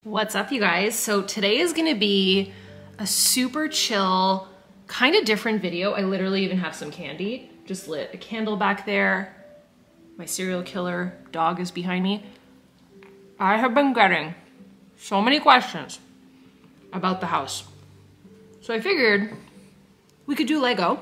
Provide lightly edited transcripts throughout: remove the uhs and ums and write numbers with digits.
What's up, you guys? So today is gonna be a super chill, kind of different video. I literally even have some candy. Just lit a candle back there. My serial killer dog is behind me. I have been getting so many questions about the house. So I figured we could do Lego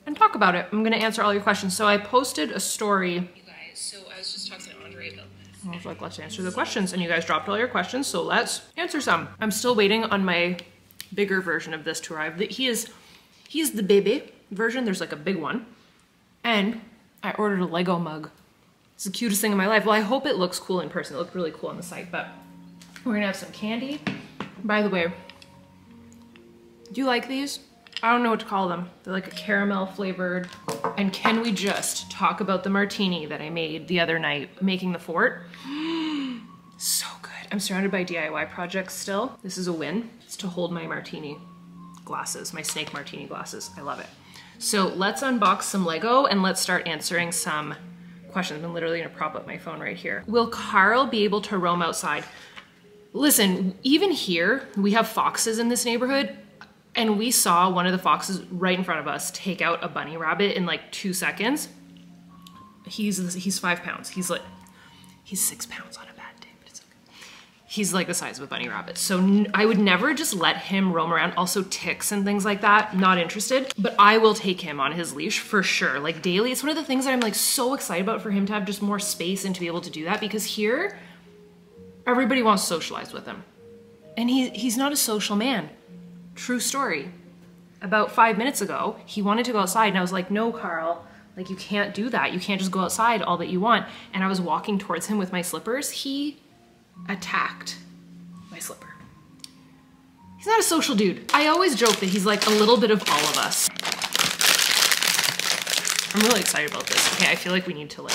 and talk about it. I'm gonna answer all your questions. So I posted a story. You guys, so I was just talking to Andre about this. I was like, let's answer the questions. And you guys dropped all your questions, so let's answer some. I'm still waiting on my bigger version of this to arrive. He's the baby version. There's like a big one. And I ordered a Lego mug. It's the cutest thing in my life. Well, I hope it looks cool in person. It looked really cool on the site, but we're gonna have some candy. By the way, do you like these? I don't know what to call them. They're like a caramel flavored. And can we just talk about the martini that I made the other night, making the fort? So good. I'm surrounded by DIY projects still. This is a win. It's to hold my martini glasses, my snake martini glasses. I love it. So let's unbox some Lego and let's start answering some questions. I'm literally gonna prop up my phone right here. Will Carl be able to roam outside? Listen, even here, we have foxes in this neighborhood. And we saw one of the foxes right in front of us take out a bunny rabbit in like 2 seconds. He's 5 pounds. He's 6 pounds on a bad day, but it's okay. He's like the size of a bunny rabbit. So I would never just let him roam around. Also ticks and things like that, not interested. But I will take him on his leash for sure. Like daily, it's one of the things that I'm like so excited about, for him to have just more space and to be able to do that, because here, everybody wants to socialize with him. And he's not a social man. True story. About 5 minutes ago, he wanted to go outside and I was like, no, Carl, like you can't do that. You can't just go outside all that you want. And I was walking towards him with my slippers. He attacked my slipper. He's not a social dude. I always joke that he's like a little bit of all of us. I'm really excited about this. Okay, I feel like we need to like,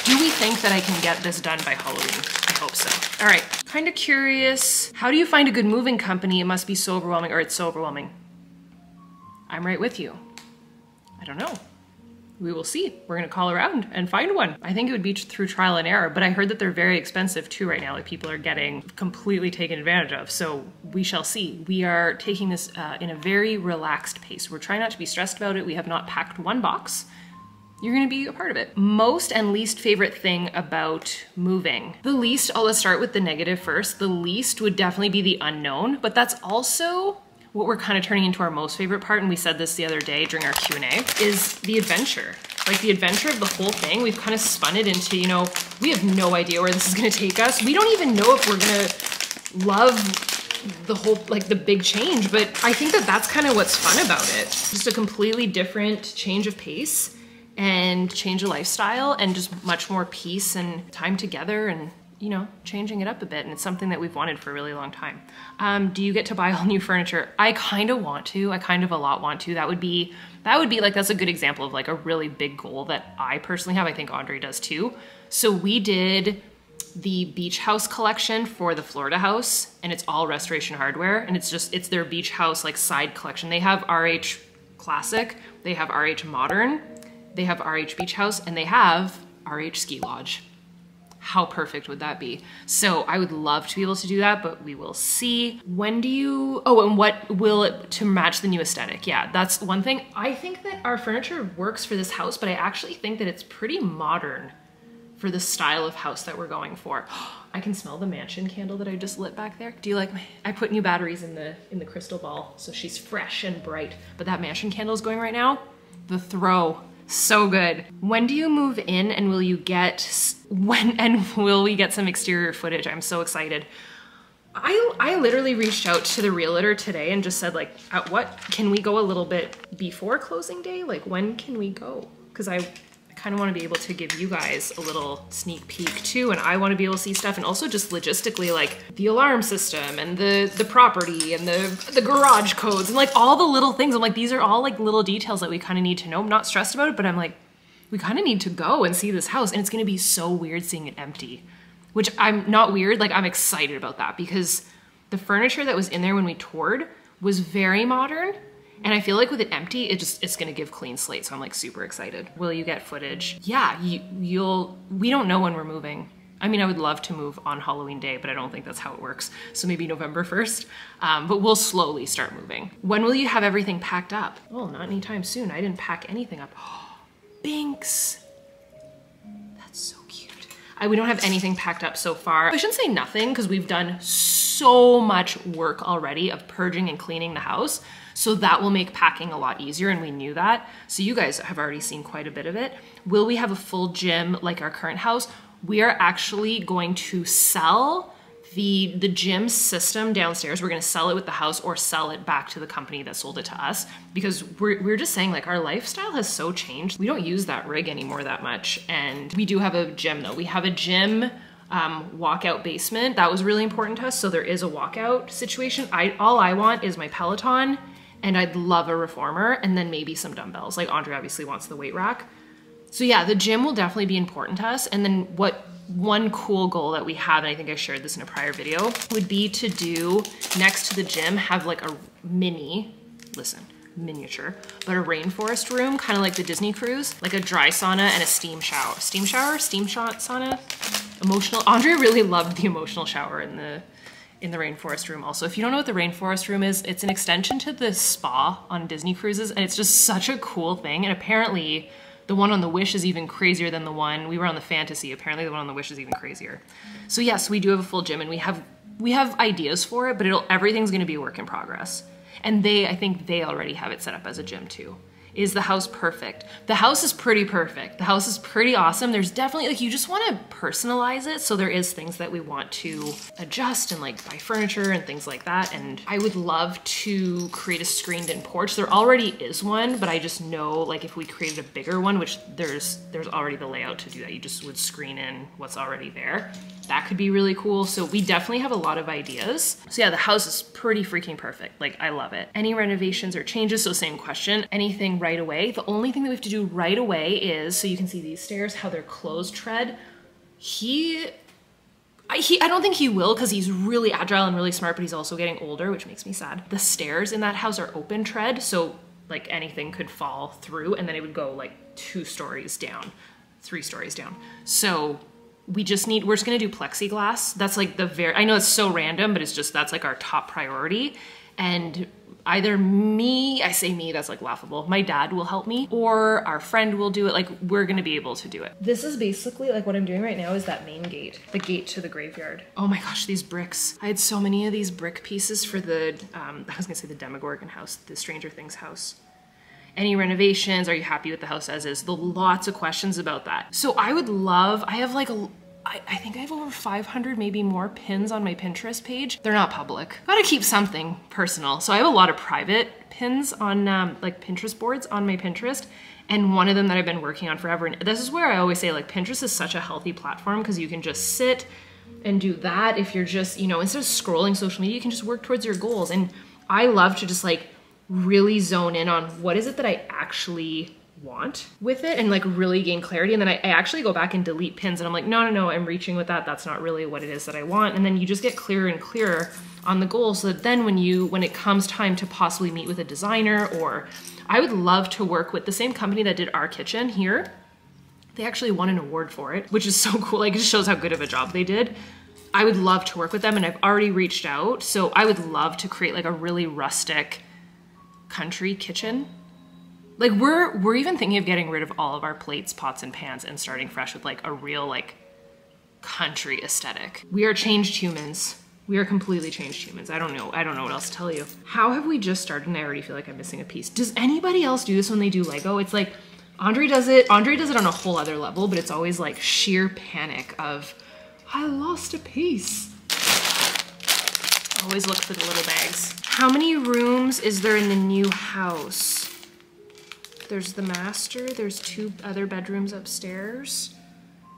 do we think that I can get this done by Halloween? I hope so. All right, kind of curious. How do you find a good moving company? It must be so overwhelming, or it's so overwhelming. I'm right with you. I don't know. We will see. We're gonna call around and find one. I think it would be through trial and error, but I heard that they're very expensive too right now. Like people are getting completely taken advantage of. So we shall see. We are taking this in a very relaxed pace. We're trying not to be stressed about it. We have not packed one box. You're gonna be a part of it. Most and least favorite thing about moving. The least, let's start with the negative first. The least would definitely be the unknown, but that's also what we're kind of turning into our most favorite part, and we said this the other day during our Q&A, is the adventure. Like the adventure of the whole thing, we've kind of spun it into, you know, we have no idea where this is gonna take us. We don't even know if we're gonna love the whole, like the big change, but I think that that's kind of what's fun about it. Just a completely different change of pace and change of lifestyle and just much more peace and time together and, you know, changing it up a bit. And it's something that we've wanted for a really long time. Do you get to buy all new furniture? I kind of want to, I kind of a lot want to. That would be like, that's a good example of like a really big goal that I personally have. I think Andre does too. So we did the beach house collection for the Florida house, and it's all restoration hardware. And it's their beach house like side collection. They have RH Classic, they have RH Modern, they have RH Beach House, and they have RH Ski Lodge. How perfect would that be? So I would love to be able to do that, but we will see. When do you, and what will it to match the new aesthetic? Yeah, that's one thing. I think that our furniture works for this house, but I actually think that it's pretty modern for the style of house that we're going for. I can smell the mansion candle that I just lit back there. Do you like I put new batteries in the crystal ball, so she's fresh and bright, but that mansion candle is going right now. The throw. So good. When do you move in, and will we get some exterior footage? I'm so excited. I literally reached out to the realtor today and just said like, what, can we go a little bit before closing day? Like when can we go? Because I kind of want to be able to give you guys a little sneak peek too, and I want to be able to see stuff, and also just logistically like the alarm system and the property and the garage codes and like all the little things. I'm like, these are all like little details that we kind of need to know. I'm not stressed about it, but I'm like, we kind of need to go and see this house, and it's going to be so weird seeing it empty, which I'm not weird, like I'm excited about that, because the furniture that was in there when we toured was very modern. And I feel like with it empty, it's gonna give clean slate. So I'm like super excited. Will you get footage? Yeah, we don't know when we're moving. I mean, I would love to move on Halloween Day, but I don't think that's how it works. So maybe November 1st, but we'll slowly start moving. When will you have everything packed up? Oh, not anytime soon. I didn't pack anything up. Binks. That's so cute. We don't have anything packed up so far. I shouldn't say nothing because we've done so much work already of purging and cleaning the house. So that will make packing a lot easier, and we knew that. So you guys have already seen quite a bit of it. Will we have a full gym like our current house? We are actually going to sell the gym system downstairs. We're gonna sell it with the house or sell it back to the company that sold it to us, because we're just saying, like, our lifestyle has so changed. We don't use that rig anymore that much. And we do have a gym though. We have a gym walkout basement. That was really important to us. So there is a walkout situation. All I want is my Peloton, and I'd love a reformer, and then maybe some dumbbells. Like Andre obviously wants the weight rack. So yeah, the gym will definitely be important to us. And then one cool goal that we have, and I think I shared this in a prior video, would be to do next to the gym, have like a miniature, but a rainforest room, kind of like the Disney cruise, like a dry sauna and a steam shot sauna, emotional. Andre really loved the emotional shower in the rainforest room also. If you don't know what the rainforest room is, it's an extension to the spa on Disney cruises, and it's just such a cool thing. And apparently the one on the Wish is even crazier than the one, we were on the Fantasy, apparently the one on the Wish is even crazier. So yes, we do have a full gym, and we have ideas for it, but everything's gonna be a work in progress. And I think they already have it set up as a gym too. Is the house perfect? The house is pretty perfect. The house is pretty awesome. There's definitely, like, you just want to personalize it. So there is things that we want to adjust and like buy furniture and things like that. And I would love to create a screened in porch. There already is one, but I just know, like, if we created a bigger one, which there's already the layout to do that. You just would screen in what's already there. That could be really cool. So we definitely have a lot of ideas. So yeah, the house is pretty freaking perfect. Like, I love it. Any renovations or changes? So same question. Anything right away? The only thing that we have to do right away is, so you can see these stairs, how they're closed tread. I don't think he will, because he's really agile and really smart, but he's also getting older, which makes me sad. The stairs in that house are open tread. So like anything could fall through, and then it would go like 2 stories down, 3 stories down. So we're just gonna do plexiglass. That's like I know it's so random, but that's like our top priority. And either I say me, that's like laughable. My dad will help me, or our friend will do it. Like, we're gonna be able to do it. This is basically like what I'm doing right now is that main gate, the gate to the graveyard. Oh my gosh, these bricks. I had so many of these brick pieces for the, I was gonna say the Demogorgon house, the Stranger Things house. Any renovations? Are you happy with the house as is? Lots of questions about that. So I think I have over 500, maybe more pins on my Pinterest page. They're not public. Gotta keep something personal. So I have a lot of private pins on like Pinterest boards on my Pinterest. And one of them that I've been working on forever. And this is where I always say, like, Pinterest is such a healthy platform, because you can just sit and do that. If you're just, instead of scrolling social media, you can just work towards your goals. And I love to just like really zone in on what is it that I actually want with it, and like really gain clarity. And then I actually go back and delete pins, and I'm like, no, I'm reaching with that. That's not really what it is that I want. And then you just get clearer and clearer on the goal, so that then when it comes time to possibly meet with a designer, or I would love to work with the same company that did our kitchen here. They actually won an award for it, which is so cool. Like, it just shows how good of a job they did. I would love to work with them, and I've already reached out. So I would love to create like a really rustic country kitchen. Like, we're even thinking of getting rid of all of our plates, pots, and pans, and starting fresh with like a real like country aesthetic. We are changed humans. We are completely changed humans. I don't know what else to tell you. How have we just started, and I already feel like I'm missing a piece? Does anybody else do this when they do Lego? It's like, Andre does it on a whole other level, but it's always like sheer panic of, I lost a piece. Always look for the little bags. How many rooms is there in the new house? There's the master, there's 2 other bedrooms upstairs.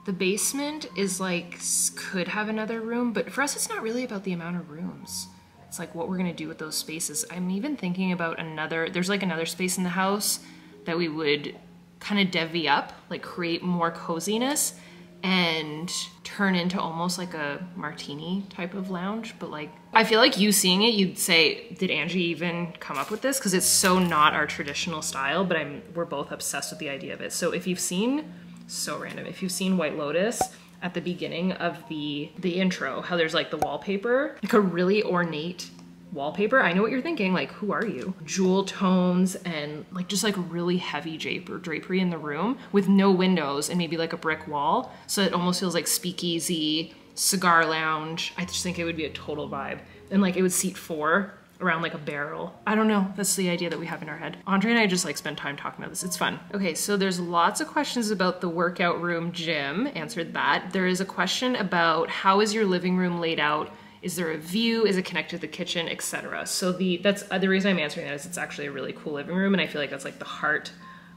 The basement is like, could have another room, but for us, it's not really about the amount of rooms. It's like what we're gonna do with those spaces. I'm even thinking about there's like another space in the house that we would kind of divvy up, like create more coziness and turn into almost like a martini type of lounge. But like, I feel like you seeing it, you'd say, did Angie even come up with this? Because it's so not our traditional style, but we're both obsessed with the idea of it. So if you've seen, so random, if you've seen White Lotus, at the beginning of the intro, how there's like the wallpaper, like a really ornate wallpaper. I know what you're thinking, like, who are you? Jewel tones and like just like really heavy drapery in the room with no windows and maybe like a brick wall. So it almost feels like speakeasy, cigar lounge. I just think it would be a total vibe. And like it would seat 4 around like a barrel. I don't know, that's the idea that we have in our head. Andre and I just like spend time talking about this, it's fun. Okay, so there's lots of questions about the workout room gym, answered that. There is a question about how is your living room laid out? Is there a view? Is it connected to the kitchen, etc.? So that's the reason I'm answering that is it's actually a really cool living room, and I feel like that's like the heart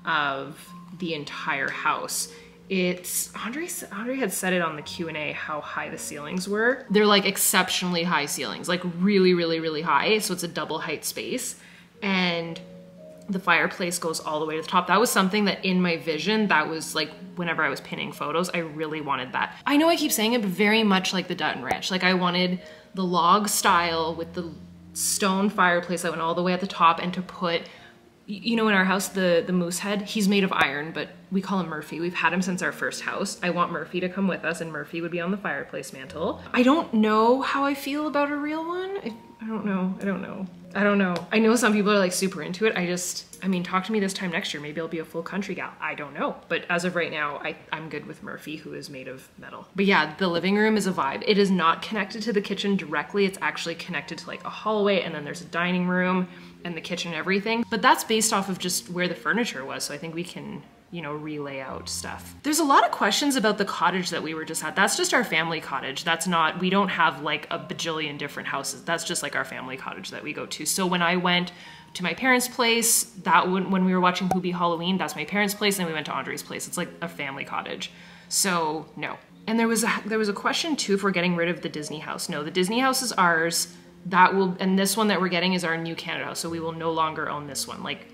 of the entire house. Andre had said it on the Q&A how high the ceilings were. They're like exceptionally high ceilings, like really, really, really high. So it's a double height space. And the fireplace goes all the way to the top. That was something that in my vision, that was like whenever I was pinning photos, I really wanted that. I know I keep saying it, but very much like the Dutton Ranch. Like I wanted the log style with the stone fireplace that went all the way at the top, and to put, you know, in our house, the moose head, he's made of iron, but we call him Murphy. We've had him since our first house. I want Murphy to come with us, and Murphy would be on the fireplace mantle. I don't know how I feel about a real one. I don't know. I know some people are like super into it. I mean, talk to me this time next year. Maybe I'll be a full country gal. I don't know. But as of right now, I'm good with Murphy, who is made of metal. But yeah, the living room is a vibe. It is not connected to the kitchen directly. It's actually connected to like a hallway, and then there's a dining room and the kitchen and everything. But that's based off of just where the furniture was. So I think we can, you know, relay out stuff. There's a lot of questions about the cottage that we were just at. That's just our family cottage. That's not, we don't have like a bajillion different houses. That's just like our family cottage that we go to. So when I went to my parents' place, when we were watching Hoobie Halloween, that's my parents' place, and we went to Andre's place. It's like a family cottage. So no. And there was a question too if we're getting rid of the Disney house. No, the Disney house is ours. And this one that we're getting is our new Canada house. So we will no longer own this one. Like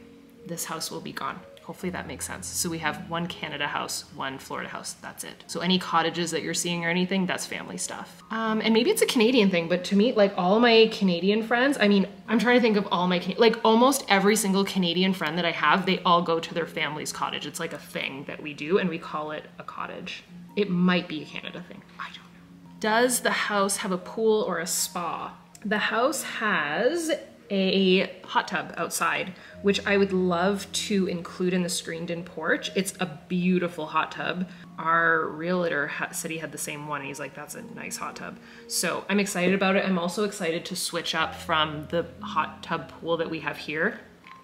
this house will be gone. Hopefully that makes sense. So we have one Canada house, one Florida house, that's it. So any cottages that you're seeing or anything, that's family stuff. And maybe it's a Canadian thing, but to me, like all my Canadian friends, I mean, I'm trying to think of all my, like almost every single Canadian friend that I have, they all go to their family's cottage. It's like a thing that we do, and we call it a cottage. It might be a Canada thing, I don't know. Does the house have a pool or a spa? The house has a hot tub outside, which I would love to include in the screened-in porch. It's a beautiful hot tub. Our realtor said he had the same one, and he's like, that's a nice hot tub. So I'm excited about it. I'm also excited to switch up from the hot tub pool that we have here,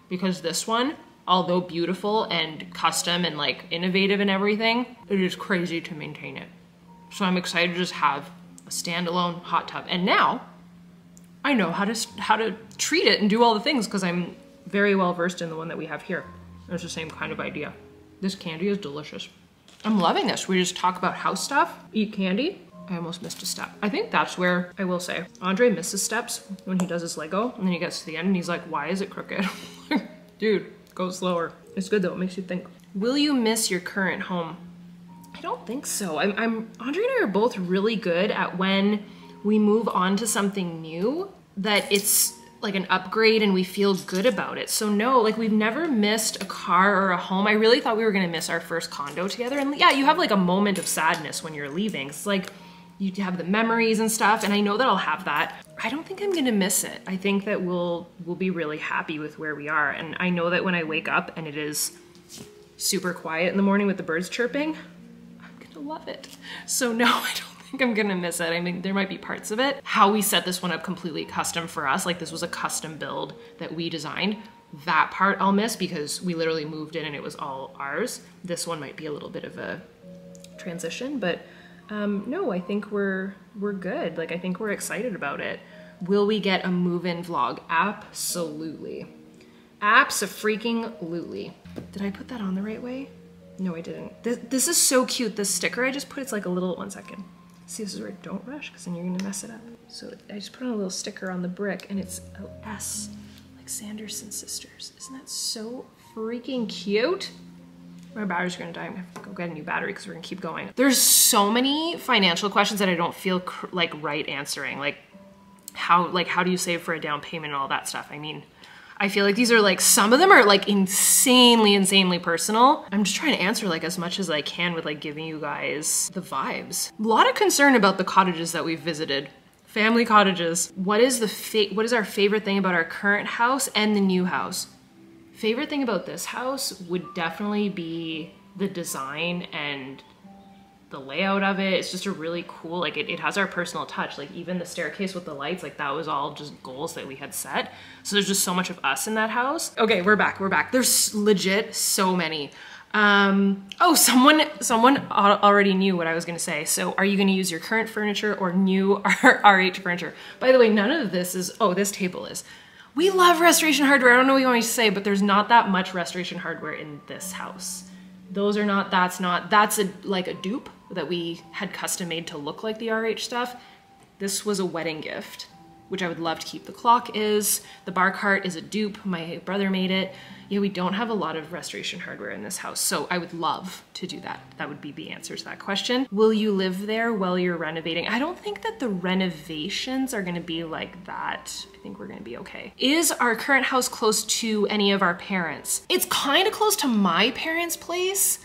because this one, although beautiful and custom and like innovative and everything, it is crazy to maintain it. So I'm excited to just have a standalone hot tub. And now I know how to treat it and do all the things, because I'm very well versed in the one that we have here. It's the same kind of idea. This candy is delicious. I'm loving this. We just talk about house stuff, eat candy. I almost missed a step. I think that's where, I will say, Andre misses steps when he does his Lego, and then he gets to the end and he's like, why is it crooked? Dude, go slower. It's good though, it makes you think. Will you miss your current home? I don't think so. Andre and I are both really good at when we move on to something new, that it's like an upgrade and we feel good about it. So no, like we've never missed a car or a home. I really thought we were gonna miss our first condo together. And yeah, you have like a moment of sadness when you're leaving. It's like you have the memories and stuff, and I know that I'll have that. I don't think I'm gonna miss it. I think that we'll be really happy with where we are. And I know that when I wake up and it is super quiet in the morning with the birds chirping, I'm gonna love it. So no, I don't think I'm gonna miss it. I mean, there might be parts of it. How we set this one up completely custom for us, like this was a custom build that we designed, that part I'll miss because we literally moved in and it was all ours. This one might be a little bit of a transition, but no, I think we're good. Like, I think we're excited about it. Will we get a move-in vlog? Absolutely. Abso-freaking-lutely. Did I put that on the right way? No, I didn't. This is so cute. This sticker I just put, it's like a little, 1 second. See, this is where don't rush, because then you're gonna mess it up. So I just put on a little sticker on the brick, and it's an S, like Sanderson sisters. Isn't that so freaking cute? My batteries are gonna die. I'm gonna have to go get a new battery because we're gonna keep going. There's so many financial questions that I don't feel like right answering. Like how do you save for a down payment and all that stuff? I mean, I feel like these are like, some of them are like insanely personal. I'm just trying to answer like as much as I can with like giving you guys the vibes. A lot of concern about the cottages that we've visited. Family cottages. What is our favorite thing about our current house and the new house? Favorite thing about this house would definitely be the design and the layout of it. It's just a really cool, like it has our personal touch. Like even the staircase with the lights, like that was all just goals that we had set. So there's just so much of us in that house. Okay, we're back. There's legit so many. Oh, someone already knew what I was gonna say. So are you gonna use your current furniture or new RH furniture? By the way, none of this is, oh, this table is. We love restoration hardware. I don't know what you want me to say, but there's not that much restoration hardware in this house. Those are not, that's like a dupe that we had custom made to look like the RH stuff. This was a wedding gift, which I would love to keep. The clock is, the bar cart is a dupe. My brother made it. Yeah, we don't have a lot of restoration hardware in this house, so I would love to do that. That would be the answer to that question. Will you live there while you're renovating? I don't think that the renovations are gonna be like that. I think we're gonna be okay. Is our current house close to any of our parents? It's kind of close to my parents' place,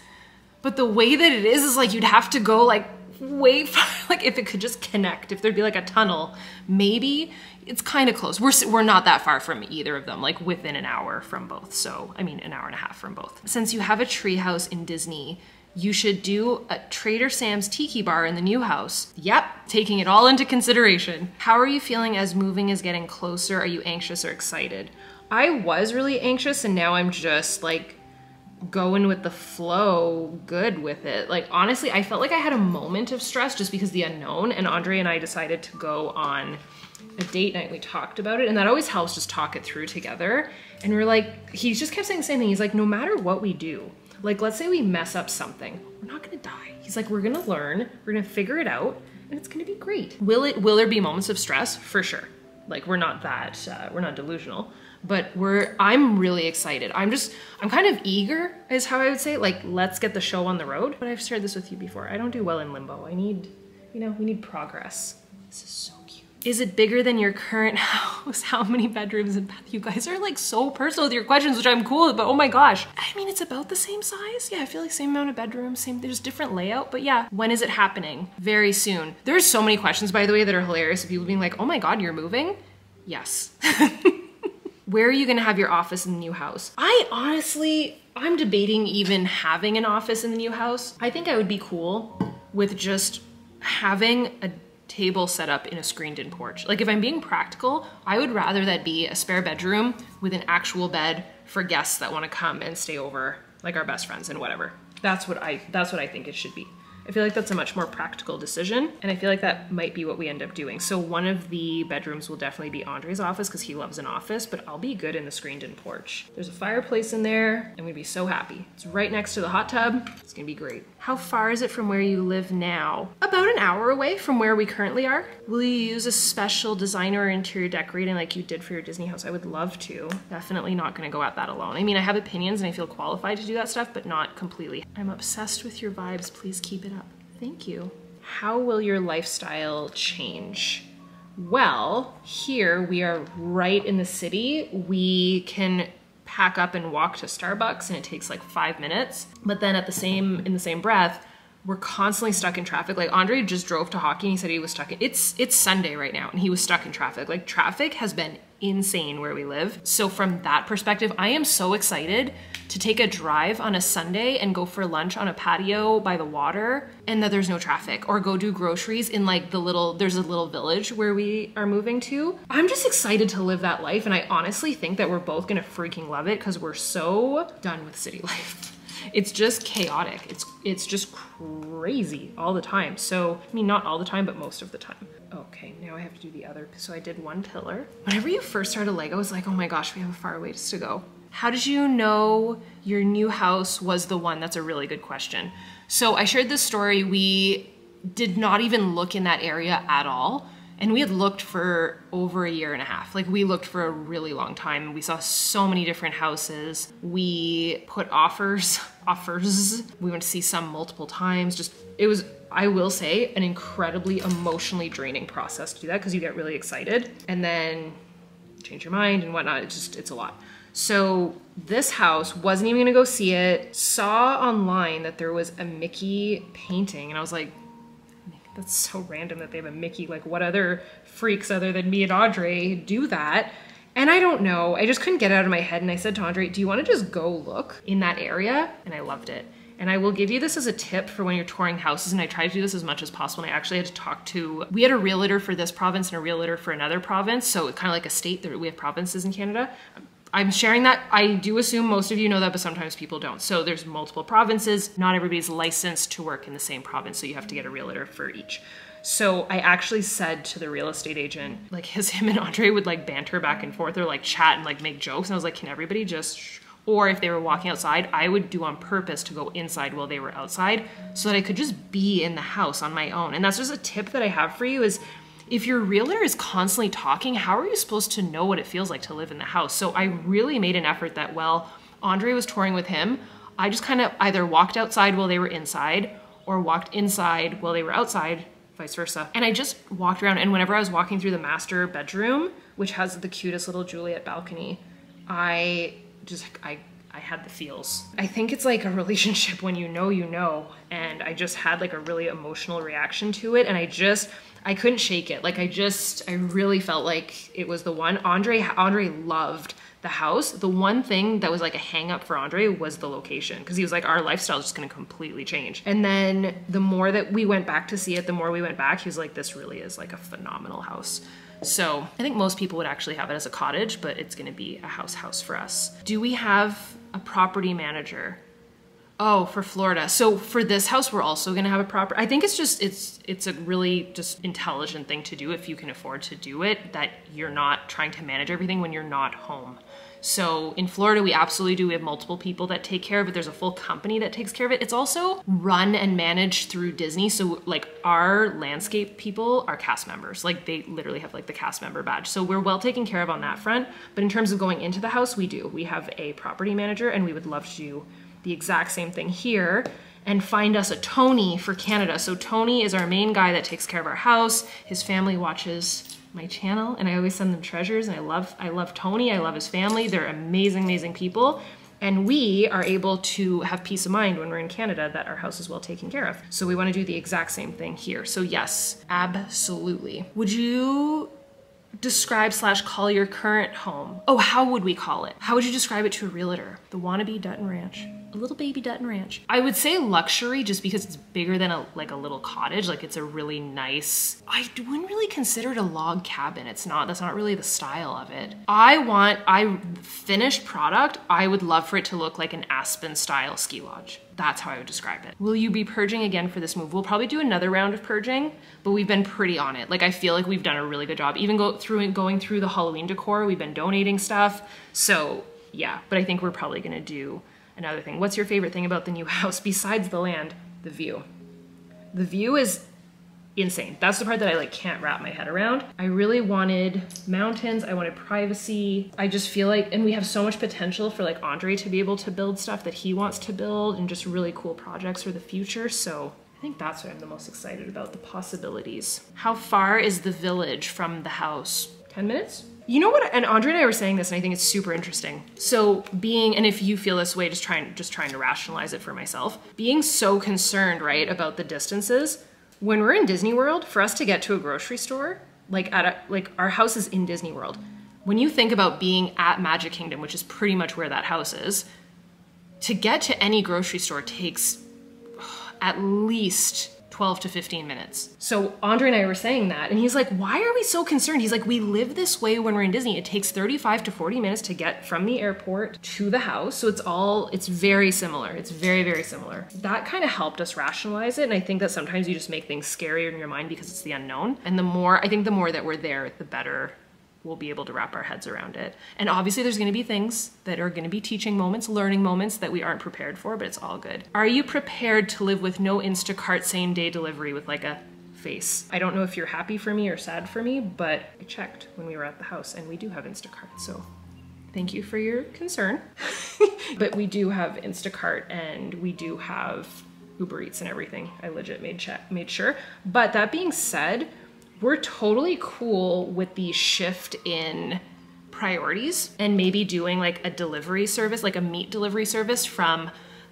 but the way that it is like you'd have to go like way far, like if it could just connect, if there'd be like a tunnel, maybe. It's kind of close. We're not that far from either of them, like within an hour from both. So, I mean, an hour and a half from both. Since you have a tree house in Disney, you should do a Trader Sam's tiki bar in the new house. Yep, taking it all into consideration. How are you feeling as moving is getting closer? Are you anxious or excited? I was really anxious and now I'm just like going with the flow, good with it. Like honestly, I felt like I had a moment of stress just because the unknown, and Andre and I decided to go on a date night. We talked about it, and that always helps just talk it through together. And we're like, he just kept saying the same thing. He's like, no matter what we do, like let's say we mess up something, we're not gonna die. He's like, we're gonna learn, we're gonna figure it out, and it's gonna be great. Will there be moments of stress? For sure. Like we're not delusional, but I'm really excited. I'm kind of eager is how I would say, like, let's get the show on the road. But I've shared this with you before. I don't do well in limbo. I need, we need progress. This is so cute. Is it bigger than your current house? How many bedrooms and bath? You guys are like so personal with your questions, which I'm cool with, but oh my gosh. I mean, it's about the same size. Yeah, I feel like same amount of bedrooms, there's different layout, but yeah. When is it happening? Very soon. There's so many questions, by the way, that are hilarious of people being like, oh my God, you're moving? Yes. Where are you gonna have your office in the new house? I'm debating even having an office in the new house. I think I would be cool with just having a table set up in a screened-in porch. Like if I'm being practical, I would rather that be a spare bedroom with an actual bed for guests that wanna come and stay over, like our best friends and whatever. That's what I think it should be. I feel like that's a much more practical decision, and I feel like that might be what we end up doing. So one of the bedrooms will definitely be Andre's office because he loves an office, but I'll be good in the screened-in porch. There's a fireplace in there, and we'd be so happy. It's right next to the hot tub. It's gonna be great. How far is it from where you live now? About an hour away from where we currently are. Will you use a special designer or interior decorating like you did for your Disney house? I would love to. Definitely not gonna go at that alone. I mean, I have opinions and I feel qualified to do that stuff, but not completely. I'm obsessed with your vibes. Please keep it up. Thank you. How will your lifestyle change? Well, here we are right in the city. We can pack up and walk to Starbucks and it takes like 5 minutes. But then in the same breath, we're constantly stuck in traffic. Like Andre just drove to hockey and he said he was stuck it's Sunday right now and he was stuck in traffic. Like traffic has been insane where we live. So from that perspective, I am so excited to take a drive on a Sunday and go for lunch on a patio by the water and that there's no traffic, or go do groceries in like there's a little village where we are moving to. I'm just excited to live that life, and I honestly think that we're both gonna freaking love it because we're so done with city life. It's just chaotic. It's just crazy all the time. So, I mean, not all the time, but most of the time. Okay, now I have to do the other. So I did one pillar. Whenever you first started Lego, I was like, oh my gosh, we have a far ways to go. How did you know your new house was the one? That's a really good question. So I shared this story. We did not even look in that area at all. And we had looked for over a year and a half. Like we looked for a really long time. We saw so many different houses. We put offers. We went to see some multiple times. It was, I will say, an incredibly emotionally draining process to do that because you get really excited. And then change your mind and whatnot. It's a lot. So this house, wasn't even gonna go see it, saw online that there was a Mickey painting, and I was like, that's so random that they have a Mickey. Like, what other freaks other than me and Andre do that? And I don't know, I just couldn't get it out of my head. And I said to Andre, do you wanna just go look in that area? And I loved it. And I will give you this as a tip for when you're touring houses, and I try to do this as much as possible. And I actually had to talk to, we had a realtor for this province and a realtor for another province. So it's kind of like a state, we have provinces in Canada. I'm sharing that. I do assume most of you know that, but sometimes people don't. So there's multiple provinces. Not everybody's licensed to work in the same province, so you have to get a realtor for each. So I actually said to the real estate agent, like him and Andre would like banter back and forth or like chat and like make jokes. And I was like, can everybody just shh? Or if they were walking outside, I would do on purpose to go inside while they were outside so that I could just be in the house on my own. And that's just a tip that I have for you is, if your realtor is constantly talking, how are you supposed to know what it feels like to live in the house? So I really made an effort that while Andre was touring with him, I just kind of either walked outside while they were inside or walked inside while they were outside, vice versa. And I just walked around, and whenever I was walking through the master bedroom, which has the cutest little Juliet balcony, I had the feels. I think it's like a relationship when you know, and I just had like a really emotional reaction to it, and I couldn't shake it. Like I really felt like it was the one. Andre loved the house. The one thing that was like a hang up for Andre was the location, because he was like, our lifestyle is just gonna completely change. And then the more that we went back to see it, the more we went back, he was like, this really is like a phenomenal house. So I think most people would actually have it as a cottage, but it's gonna be a house for us. Do we have a property manager? Oh, for Florida. So for this house, we're also gonna have a proper, I think it's a really just intelligent thing to do if you can afford to do it, that you're not trying to manage everything when you're not home. So in Florida, we absolutely do. We have multiple people that take care of it. There's a full company that takes care of it. It's also run and managed through Disney. So like our landscape people are cast members. Like they literally have like the cast member badge. So we're well taken care of on that front. But in terms of going into the house, we do. We have a property manager, and we would love to do the exact same thing here and find us a Tony for Canada. So Tony is our main guy that takes care of our house. His family watches my channel, and I always send them treasures, and I love Tony. I love his family. They're amazing people. And we are able to have peace of mind when we're in Canada that our house is well taken care of. So we want to do the exact same thing here. So yes, absolutely. Would you describe / call your current home? Oh, how would we call it? How would you describe it to a realtor? The wannabe Dutton Ranch. A little baby Dutton Ranch. I would say luxury just because it's bigger than a little cottage. Like it's a really nice, I wouldn't really consider it a log cabin. It's not, that's not really the style of it. Finished product, I would love for it to look like an Aspen style ski lodge. That's how I would describe it. Will you be purging again for this move? We'll probably do another round of purging, but we've been pretty on it. Like I feel like we've done a really good job. Even going through the Halloween decor, we've been donating stuff. So yeah, but I think we're probably gonna do another thing. What's your favorite thing about the new house besides the land? The view. The view is insane. That's the part that I like can't wrap my head around. I really wanted mountains. I wanted privacy. I just feel like, and we have so much potential for like Andre to be able to build stuff that he wants to build and just really cool projects for the future. So I think that's what I'm the most excited about, the possibilities. How far is the village from the house? 10 minutes? You know what, and Andre and I were saying this, and I think it's super interesting. So and if you feel this way, just trying to rationalize it for myself, being so concerned, right, about the distances. When we're in Disney World, for us to get to a grocery store, like our house is in Disney World. When you think about being at Magic Kingdom, which is pretty much where that house is, to get to any grocery store takes at least 12 to 15 minutes. So Andre and I were saying that, and he's like, why are we so concerned? He's like, we live this way when we're in Disney. It takes 35 to 40 minutes to get from the airport to the house. So it's very similar. It's very, very similar. That kind of helped us rationalize it. And I think that sometimes you just make things scarier in your mind because it's the unknown. And I think the more that we're there, the better we'll be able to wrap our heads around it. And obviously there's gonna be things that are gonna be teaching moments, learning moments that we aren't prepared for, but it's all good. Are you prepared to live with no Instacart same day delivery with like a face? I don't know if you're happy for me or sad for me, but I checked when we were at the house and we do have Instacart, so thank you for your concern. But we do have Instacart and we do have Uber Eats and everything. I legit made sure. But that being said, we're totally cool with the shift in priorities and maybe doing like a delivery service, like a meat delivery service from,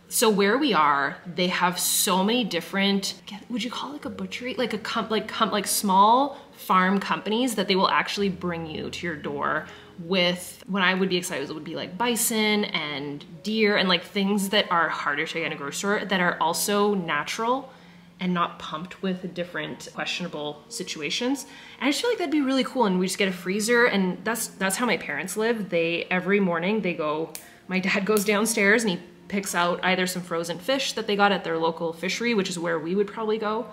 so where we are, they have so many different, would you call it like a butchery? Like like small farm companies that they will actually bring you to your door with, when I would be excited, it would be like bison and deer and like things that are harder to get in a grocery store that are also natural and not pumped with different questionable situations. And I just feel like that'd be really cool. And we just get a freezer, and that's how my parents live. Every morning they go, my dad goes downstairs and he picks out either some frozen fish that they got at their local fishery, which is where we would probably go,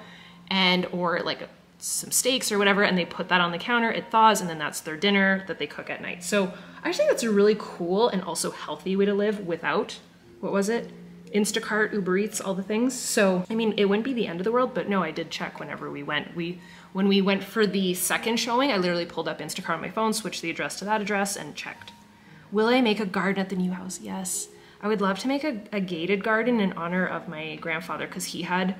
or like some steaks or whatever, and they put that on the counter, it thaws, and then that's their dinner that they cook at night. So I just think that's a really cool and also healthy way to live without, what was it? Instacart, Uber Eats, all the things. So, I mean, it wouldn't be the end of the world, but no, I did check whenever we went. When we went for the second showing, I literally pulled up Instacart on my phone, switched the address to that address, and checked. Will I make a garden at the new house? Yes. I would love to make a gated garden in honor of my grandfather, because he had,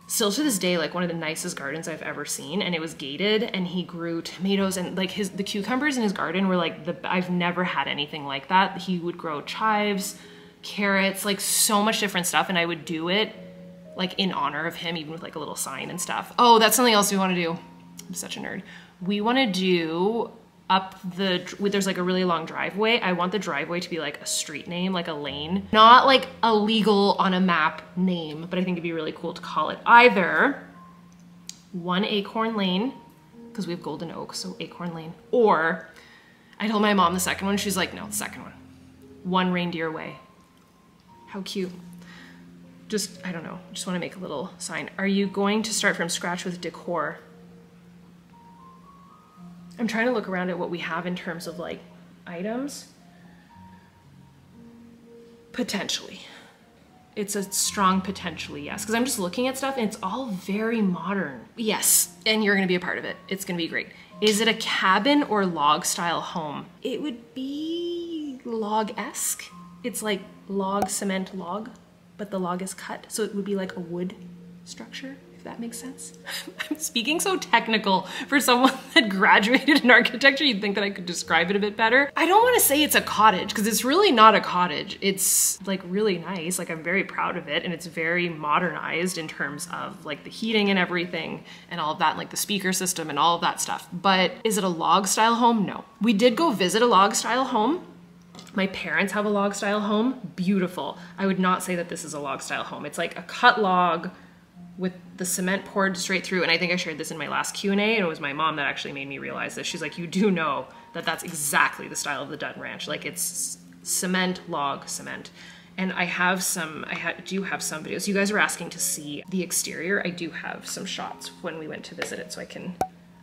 still to this day, like one of the nicest gardens I've ever seen, and it was gated, and he grew tomatoes, and like the cucumbers in his garden were like I've never had anything like that. He would grow chives, carrots, like so much different stuff, and I would do it like in honor of him, even with like a little sign and stuff. Oh, that's something else we want to do. I'm such a nerd. We want to do there's like a really long driveway. I want the driveway to be like a street name, like a lane, not like a legal on a map name, but I think it'd be really cool to call it either One Acorn Lane, because we have golden oak, so Acorn Lane, or I told my mom the second one, she's like, no, the second one, One Reindeer Way. How cute. Just, I don't know, just want to make a little sign. Are you going to start from scratch with decor? I'm trying to look around at what we have in terms of like items. Potentially. It's a strong potentially yes, because I'm just looking at stuff and it's all very modern. Yes, and you're gonna be a part of it. It's gonna be great. Is it a cabin or log style home? It would be log-esque. It's like log, cement log, but the log is cut. So it would be like a wood structure, if that makes sense. I'm speaking so technical for someone that graduated in architecture. You'd think that I could describe it a bit better. I don't want to say it's a cottage, because it's really not a cottage. It's like really nice. Like I'm very proud of it, and it's very modernized in terms of like the heating and everything and all of that, and like the speaker system and all of that stuff. But is it a log style home? No. We did go visit a log style home. My parents have a log style home. Beautiful. I would not say that this is a log style home. It's like a cut log with the cement poured straight through. And I think I shared this in my last Q&A, and it was my mom that actually made me realize this. She's like, you do know that that's exactly the style of the Dunn Ranch. Like it's cement, log, cement. And I do have some videos. You guys were asking to see the exterior. I do have some shots when we went to visit it, so I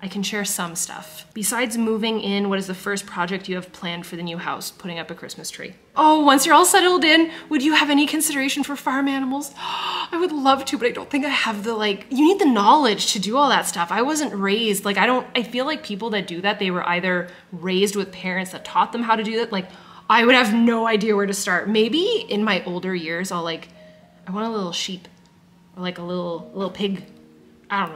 can share some stuff. Besides moving in, what is the first project you have planned for the new house? Putting up a Christmas tree. Oh, once you're all settled in, would you have any consideration for farm animals? I would love to, but I don't think I have the you need the knowledge to do all that stuff. I wasn't raised, I feel like people that do that, they were either raised with parents that taught them how to do that. Like, I would have no idea where to start. Maybe in my older years, I want a little sheep or like a little pig. I don't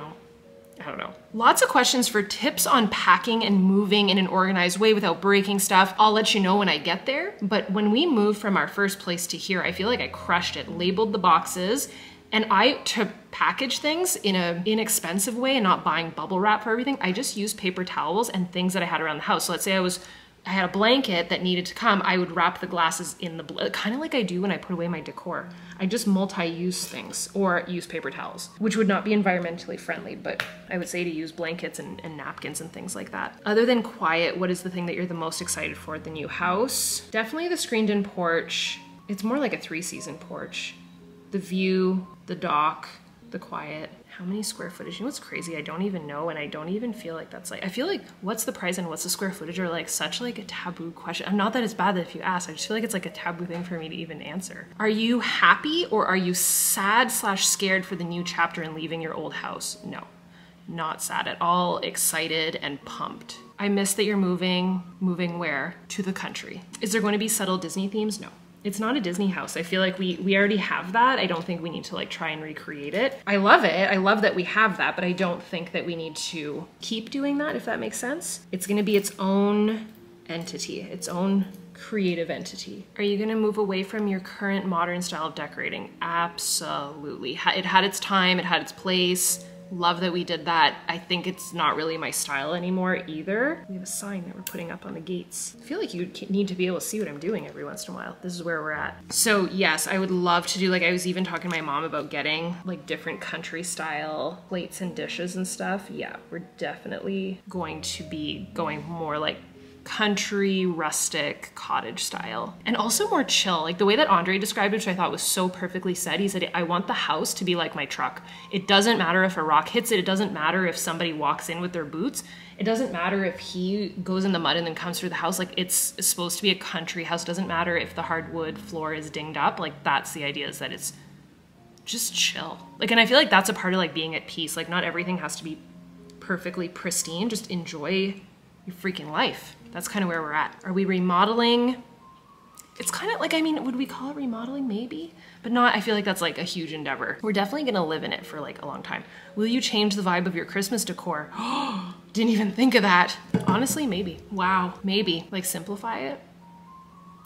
know. Lots of questions for tips on packing and moving in an organized way without breaking stuff. I'll let you know when I get there. But when we moved from our first place to here, I feel like I crushed it. Labeled the boxes, and to package things in an inexpensive way and not buying bubble wrap for everything, I just used paper towels and things that I had around the house. So let's say I had a blanket that needed to come, I would wrap the glasses in kind of like I do when I put away my decor. I just multi-use things or use paper towels, which would not be environmentally friendly, but I would say to use blankets and napkins and things like that. Other than quiet, what is the thing that you're the most excited for at the new house? Definitely the screened-in porch. It's more like a 3-season porch. The view, the dock, the quiet. How many square footage? You know what's crazy? I don't even know, and I don't even feel like that's I feel like what's the price and what's the square footage are like such like a taboo question. I'm not that it's bad that if you ask, I just feel like it's like a taboo thing for me to even answer. Are you happy or are you sad/scared for the new chapter in leaving your old house? No, not sad at all, excited and pumped. I miss that you're moving. Moving where? To the country. Is there going to be subtle Disney themes? No. It's not a Disney house. I feel like we already have that. I don't think we need to try and recreate it. I love it. I love that we have that, but I don't think that we need to keep doing that, if that makes sense. It's gonna be its own entity, its own creative entity. Are you gonna move away from your current modern style of decorating? Absolutely. It had its time, it had its place. Love that we did that. I think it's not really my style anymore either. We have a sign that we're putting up on the gates. I feel like you need to be able to see what I'm doing every once in a while. This is where we're at. So yes, I would love to do, like I was even talking to my mom about getting like different country style plates and dishes and stuff. Yeah, we're definitely going to be going more like country, rustic, cottage style. And also more chill. Like the way that Andre described it, which I thought was so perfectly said, he said, I want the house to be like my truck. It doesn't matter if a rock hits it. It doesn't matter if somebody walks in with their boots. It doesn't matter if he goes in the mud and then comes through the house. Like it's supposed to be a country house. It doesn't matter if the hardwood floor is dinged up. Like that's the idea, is that it's just chill. Like, and I feel like that's a part of like being at peace. Like not everything has to be perfectly pristine. Just enjoy your freaking life. That's kind of where we're at. Are we remodeling? It's kind of like, I mean, would we call it remodeling? Maybe, but not, I feel like that's like a huge endeavor. We're definitely gonna live in it for like a long time. Will you change the vibe of your Christmas decor? Didn't even think of that. Honestly, maybe. Wow, maybe. Like simplify it?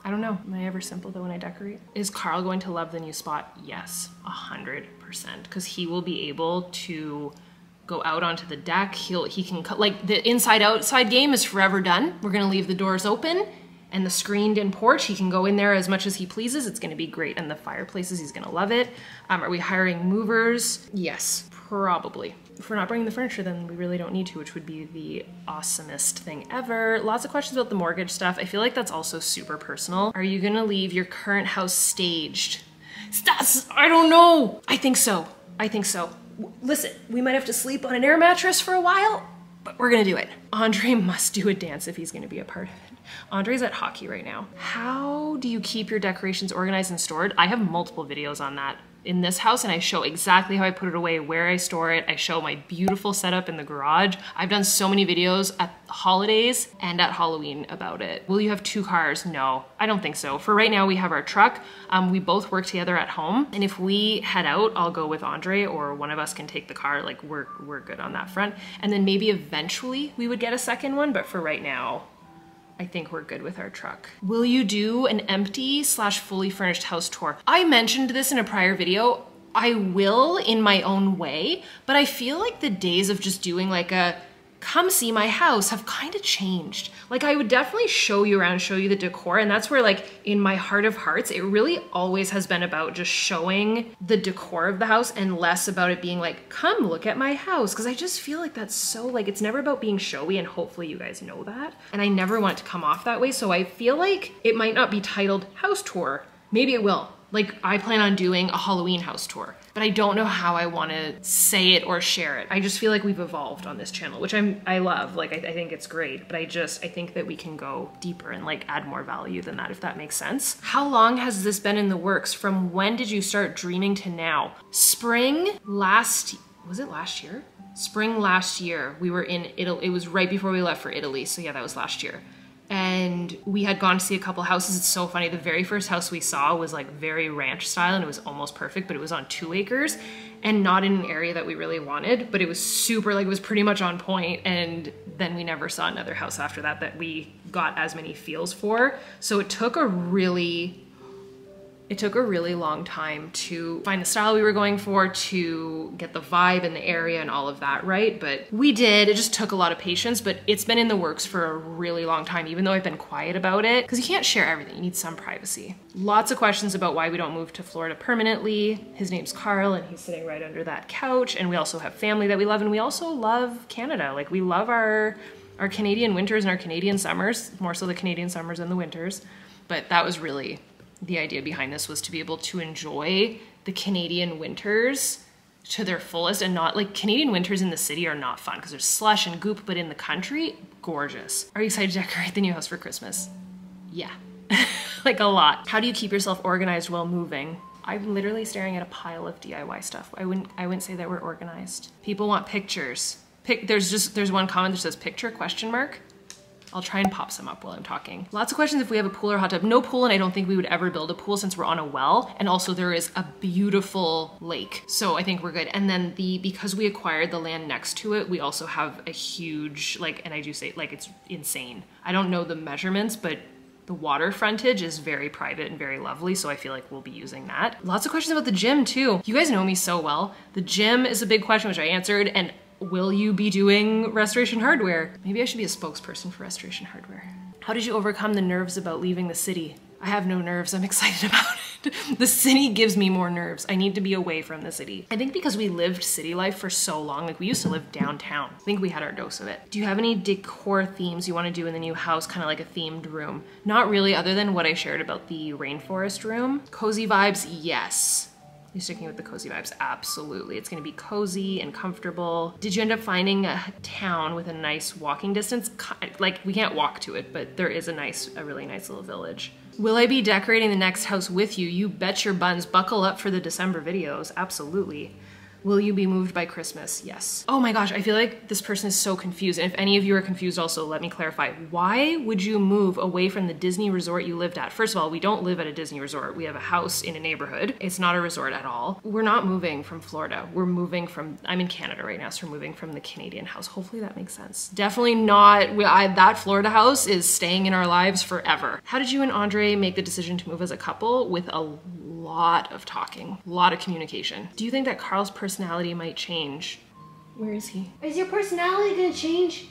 I don't know. Am I ever simple though when I decorate? Is Carl going to love the new spot? Yes, 100%. Because he will be able to go out onto the deck. He can cut, like the inside outside game is forever done. We're gonna leave the doors open and the screened in porch. He can go in there as much as he pleases. It's gonna be great. And the fireplaces, he's gonna love it. Are we hiring movers? Yes, probably. If we're not bringing the furniture, then we really don't need to, which would be the awesomest thing ever. Lots of questions about the mortgage stuff. I feel like that's also super personal. Are you gonna leave your current house staged? Stas, I don't know. I think so. I think so. Listen, we might have to sleep on an air mattress for a while, but we're gonna do it. Andre must do a dance if he's gonna be a part of it. Andre's at hockey right now. How do you keep your decorations organized and stored? I have multiple videos on that in this house, and I show exactly how I put it away, where I store it. I show my beautiful setup in the garage. I've done so many videos at holidays and at Halloween about it. Will you have 2 cars? No, I don't think so. For right now, we have our truck. We both work together at home, and if we head out, I'll go with Andre, or one of us can take the car. Like we're good on that front. And then maybe eventually we would get a second one, but for right now, I think we're good with our truck. Will you do an empty / fully furnished house tour? I mentioned this in a prior video. I will in my own way, but I feel like the days of just doing like a come see my house have kind of changed. Like I would definitely show you around, show you the decor, and that's where like in my heart of hearts, it really always has been about just showing the decor of the house and less about it being like, come look at my house. Cause I just feel like that's so like, it's never about being showy, and hopefully you guys know that. And I never want it to come off that way. So I feel like it might not be titled house tour. Maybe it will. Like I plan on doing a Halloween house tour, but I don't know how I want to say it or share it. I just feel like we've evolved on this channel, which I love. Like I think it's great, but I think that we can go deeper and like add more value than that, if that makes sense. How long has this been in the works? From when did you start dreaming to now? Spring last, was it last year? Spring last year, we were in Italy. It was right before we left for Italy. So yeah, that was last year. And we had gone to see a couple houses. It's so funny. The very first house we saw was like very ranch style, and it was almost perfect, but it was on 2 acres and not in an area that we really wanted, but it was super, like it was pretty much on point. And then we never saw another house after that that we got as many feels for. So it took a really long time to find the style we were going for, to get the vibe and the area and all of that right. But we did. It just took a lot of patience, but it's been in the works for a really long time, even though I've been quiet about it, because you can't share everything. You need some privacy. Lots of questions about why we don't move to Florida permanently. His name's Carl, and he's sitting right under that couch. And we also have family that we love, and we also love Canada. Like we love our Canadian winters and our Canadian summers, more so the Canadian summers than the winters. But that was really the idea behind this, was to be able to enjoy the Canadian winters to their fullest, and not like Canadian winters in the city are not fun because there's slush and goop, but in the country, gorgeous. Are you excited to decorate the new house for Christmas? Yeah, like a lot. How do you keep yourself organized while moving? I'm literally staring at a pile of DIY stuff. I wouldn't say that we're organized. People want pictures. There's one comment that says picture question mark. I'll try and pop some up while I'm talking. Lots of questions if we have a pool or hot tub. No pool, and I don't think we would ever build a pool since we're on a well. And also there is a beautiful lake. So I think we're good. And then because we acquired the land next to it, we also have a huge, like, and I do say, like, it's insane. I don't know the measurements, but the water frontage is very private and very lovely, so I feel like we'll be using that. Lots of questions about the gym too. You guys know me so well. The gym is a big question, which I answered, and will you be doing Restoration Hardware? Maybe I should be a spokesperson for Restoration Hardware. How did you overcome the nerves about leaving the city? I have no nerves, I'm excited about it. The city gives me more nerves. I need to be away from the city. I think because we lived city life for so long, like we used to live downtown. I think we had our dose of it. Do you have any decor themes you want to do in the new house, kind of like a themed room? Not really, other than what I shared about the rainforest room. Cozy vibes, yes. You're sticking with the cozy vibes, absolutely. It's gonna be cozy and comfortable. Did you end up finding a town with a nice walking distance? Like, we can't walk to it, but there is a really nice little village. Will I be decorating the next house with you? You bet your buns. Buckle up for the December videos, absolutely. Will you be moved by Christmas? Yes. Oh my gosh, I feel like this person is so confused. And if any of you are confused also, let me clarify. Why would you move away from the Disney resort you lived at? First of all, we don't live at a Disney resort. We have a house in a neighborhood. It's not a resort at all. We're not moving from Florida. We're moving from, I'm in Canada right now, so we're moving from the Canadian house. Hopefully that makes sense. Definitely not, that Florida house is staying in our lives forever. How did you and Andre make the decision to move as a couple? With a lot of talking, a lot of communication. Do you think that Carl's personality might change? Where is he? Is your personality gonna change?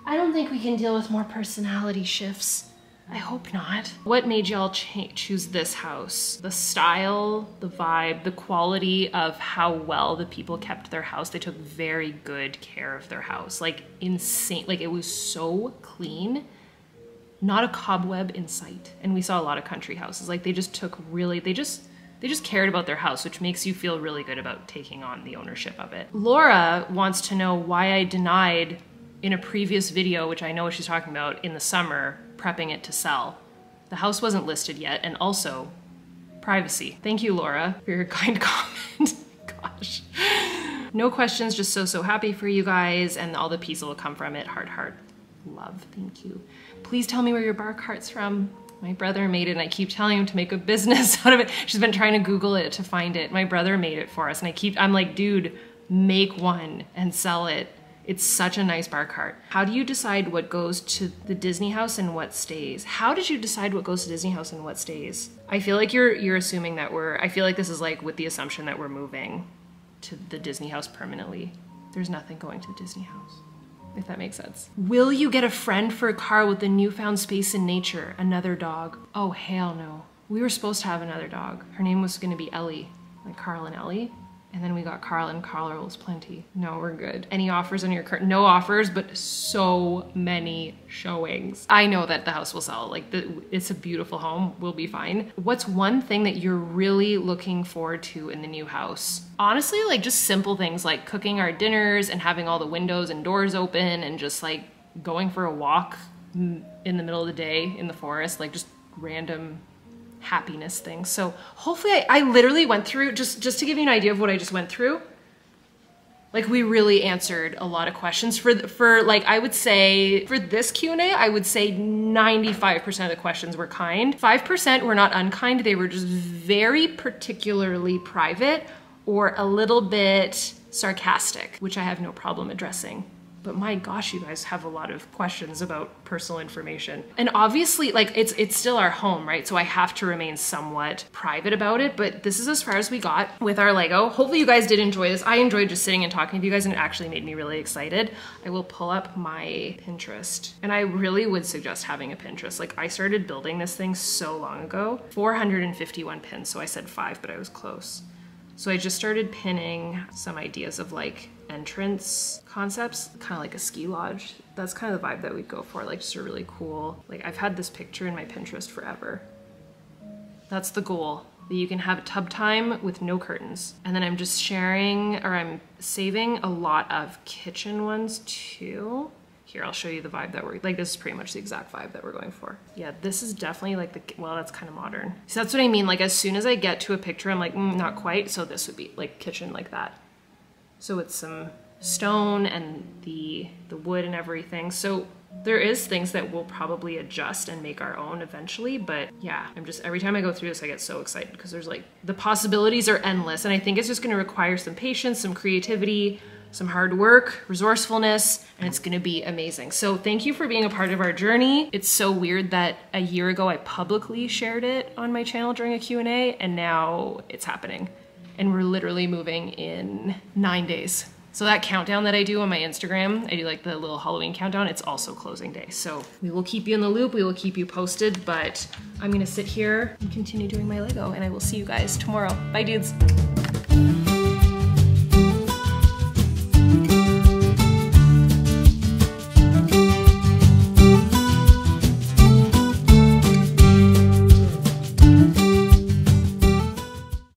I don't think we can deal with more personality shifts. I hope not. What made y'all choose this house? The style, the vibe, the quality of how well the people kept their house. They took very good care of their house. Like insane, like it was so clean. Not a cobweb in sight. And we saw a lot of country houses. Like they just took really, they just cared about their house, which makes you feel really good about taking on the ownership of it. Laura wants to know why I denied in a previous video, which I know what she's talking about, in the summer, prepping it to sell. The house wasn't listed yet, and also privacy. Thank you, Laura, for your kind comment. Gosh. No questions, just so happy for you guys, and all the peace that will come from it. Heart, heart, love, thank you. Please tell me where your bar cart's from. My brother made it and I keep telling him to make a business out of it. She's been trying to Google it to find it. My brother made it for us and I'm like, dude, make one and sell it. It's such a nice bar cart. How do you decide what goes to the Disney house and what stays? How did you decide what goes to Disney house and what stays? I feel like you're assuming that I feel like this is like with the assumption that we're moving to the Disney house permanently. There's nothing going to the Disney house, if that makes sense. Will you get a friend for a car with the newfound space in nature? Another dog? Oh, hell no. We were supposed to have another dog. Her name was gonna be Ellie, like Carl and Ellie. And then we got Carl and Carl was plenty. No, we're good. Any offers on your cart? No offers, but so many showings. I know that the house will sell. Like it's a beautiful home, we'll be fine. What's one thing that you're really looking forward to in the new house? Honestly, like just simple things like cooking our dinners and having all the windows and doors open and just like going for a walk in the middle of the day in the forest, like just random happiness things. So hopefully I literally went through, just to give you an idea of what I just went through, like we really answered a lot of questions for like, I would say for this Q&A, I would say 95% of the questions were kind. 5% were not unkind. They were just very particularly private or a little bit sarcastic, which I have no problem addressing. But my gosh, you guys have a lot of questions about personal information. And obviously, like, it's still our home, right? So I have to remain somewhat private about it, but this is as far as we got with our Lego. Hopefully you guys did enjoy this. I enjoyed just sitting and talking to you guys, and it actually made me really excited. I will pull up my Pinterest, and I really would suggest having a Pinterest. Like, I started building this thing so long ago. 451 pins, so I said 5, but I was close. So I just started pinning some ideas of like entrance concepts, kind of like a ski lodge. That's kind of the vibe that we'd go for, like just a really cool, like I've had this picture in my Pinterest forever. That's the goal, that you can have tub time with no curtains. And then I'm just sharing, or I'm saving a lot of kitchen ones too. Here, I'll show you the vibe that we're, like this is pretty much the exact vibe that we're going for. Yeah, this is definitely like the, well, that's kind of modern. So that's what I mean, like as soon as I get to a picture, I'm like, not quite. So this would be like kitchen like that. So it's some stone and the wood and everything. So There is things that we'll probably adjust and make our own eventually, but yeah, every time I go through this, I get so excited because there's like, the possibilities are endless, and I think it's just gonna require some patience, some creativity, some hard work, resourcefulness, and it's gonna be amazing. So thank you for being a part of our journey. It's so weird that a year ago I publicly shared it on my channel during a Q&A, and now it's happening. And we're literally moving in 9 days. So that countdown that I do on my Instagram, I do like the little Halloween countdown, it's also closing day. So we will keep you in the loop, we will keep you posted, but I'm gonna sit here and continue doing my Lego, and I will see you guys tomorrow. Bye, dudes.